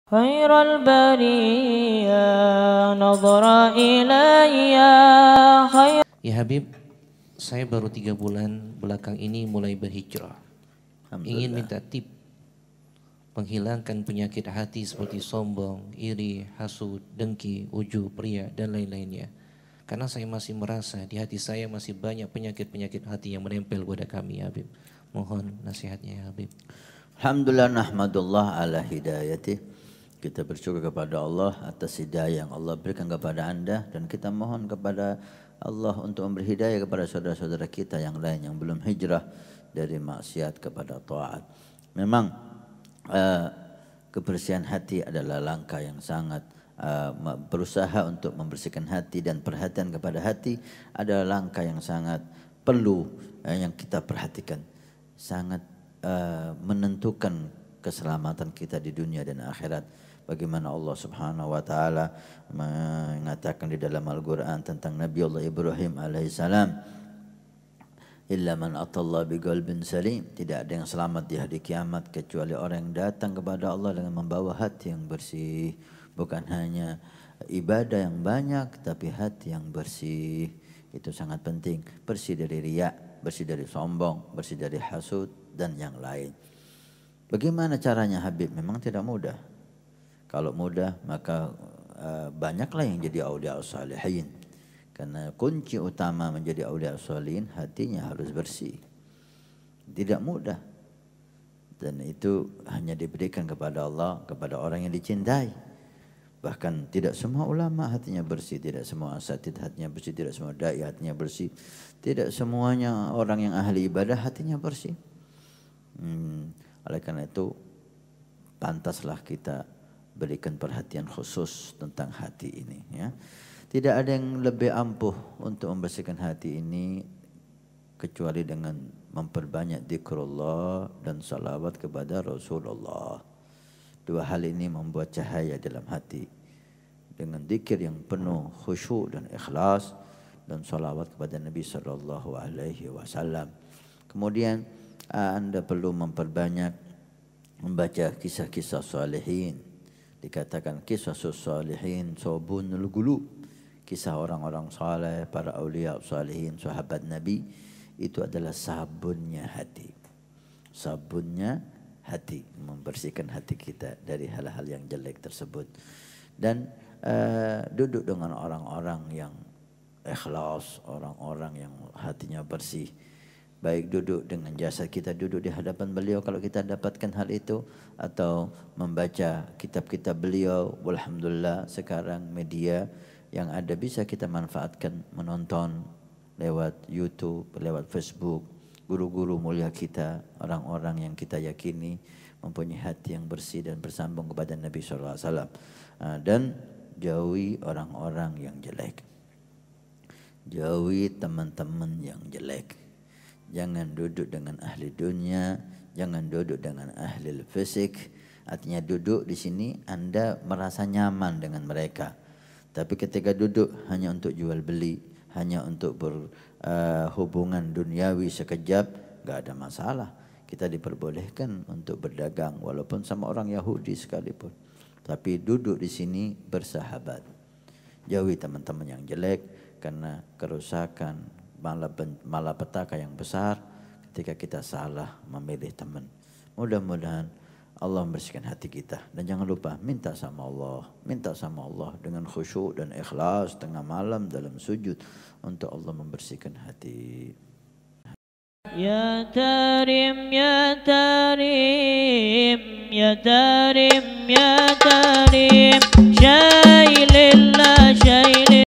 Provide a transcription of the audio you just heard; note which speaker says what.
Speaker 1: خير البرية نظر إلي خير.
Speaker 2: Ya Habib, saya baru 3 bulan belakang ini mulai berhijrah. Ingin minta tip menghilangkan penyakit hati seperti sombong, iri, hasud, dengki, ujub, riya dan lain-lainnya. Karena saya masih merasa di hati saya masih banyak penyakit-penyakit hati yang menempel pada kami ya Habib. Mohon nasihatnya ya Habib.
Speaker 3: Alhamdulillah nahmadullah ala hidayatih. Kita bersyukur kepada Allah atas hidayah yang Allah berikan kepada anda. Dan kita mohon kepada Allah untuk memberi hidayah kepada saudara-saudara kita yang lain yang belum hijrah dari maksiat kepada taat. Memang kebersihan hati adalah langkah yang sangat berusaha untuk membersihkan hati, dan perhatian kepada hati adalah langkah yang sangat perlu yang kita perhatikan. Sangat menentukan keselamatan kita di dunia dan akhirat. Bagaimana Allah Subhanahu wa taala mengatakan di dalam Al-Qur'an tentang Nabi Allah Ibrahim alaihissalam, illa man atallah biqalbin salim, tidak ada yang selamat di hari kiamat kecuali orang yang datang kepada Allah dengan membawa hati yang bersih. Bukan hanya ibadah yang banyak, tapi hati yang bersih. Itu sangat penting. Bersih dari riya, bersih dari sombong, bersih dari hasud dan yang lain. Bagaimana caranya Habib? Memang tidak mudah. Kalau mudah maka banyaklah yang jadi aulia salihin. Karena kunci utama menjadi aulia salihin, hatinya harus bersih. Tidak mudah. Dan itu hanya diberikan kepada Allah, kepada orang yang dicintai. Bahkan tidak semua ulama hatinya bersih, tidak semua asatidz hatinya bersih, tidak semua dai hatinya bersih, tidak semuanya orang yang ahli ibadah hatinya bersih. Oleh karena itu pantaslah kita berikan perhatian khusus tentang hati ini ya. Tidak ada yang lebih ampuh untuk membersihkan hati ini kecuali dengan memperbanyak zikrullah dan salawat kepada Rasulullah. Dua hal ini membuat cahaya dalam hati. Dengan zikir yang penuh khusyuk dan ikhlas dan salawat kepada Nabi sallallahu alaihi wasallam. Kemudian anda perlu memperbanyak membaca kisah-kisah salihin. Dikatakan kisah salihin sabunul qulub, kisah orang-orang saleh, para aulia salihin, sahabat Nabi, itu adalah sabunnya hati. Sabunnya hati, membersihkan hati kita dari hal-hal yang jelek tersebut. Dan duduk dengan orang-orang yang ikhlas, orang-orang yang hatinya bersih. Baik duduk dengan jasad kita, duduk di hadapan beliau kalau kita dapatkan hal itu, atau membaca kitab-kitab beliau. Alhamdulillah sekarang media yang ada bisa kita manfaatkan, menonton lewat YouTube, lewat Facebook, guru-guru mulia kita, orang-orang yang kita yakini mempunyai hati yang bersih dan bersambung kepada Nabi SAW. Dan jauhi orang-orang yang jelek, jauhi teman-teman yang jelek. Jangan duduk dengan ahli dunia, jangan duduk dengan ahli fisik. Artinya duduk di sini Anda merasa nyaman dengan mereka. Tapi ketika duduk hanya untuk jual beli, hanya untuk berhubungan duniawi sekejap, gak ada masalah. Kita diperbolehkan untuk berdagang walaupun sama orang Yahudi sekalipun. Tapi duduk di sini bersahabat. Jauhi teman-teman yang jelek, karena kerusakan malapetaka yang besar ketika kita salah memilih teman. Mudah-mudahan Allah membersihkan hati kita. Dan jangan lupa minta sama Allah dengan khusyuk dan ikhlas tengah malam dalam sujud untuk Allah membersihkan hati.
Speaker 1: Ya Tarim, Ya Tarim, Ya Tarim, Ya Tarim.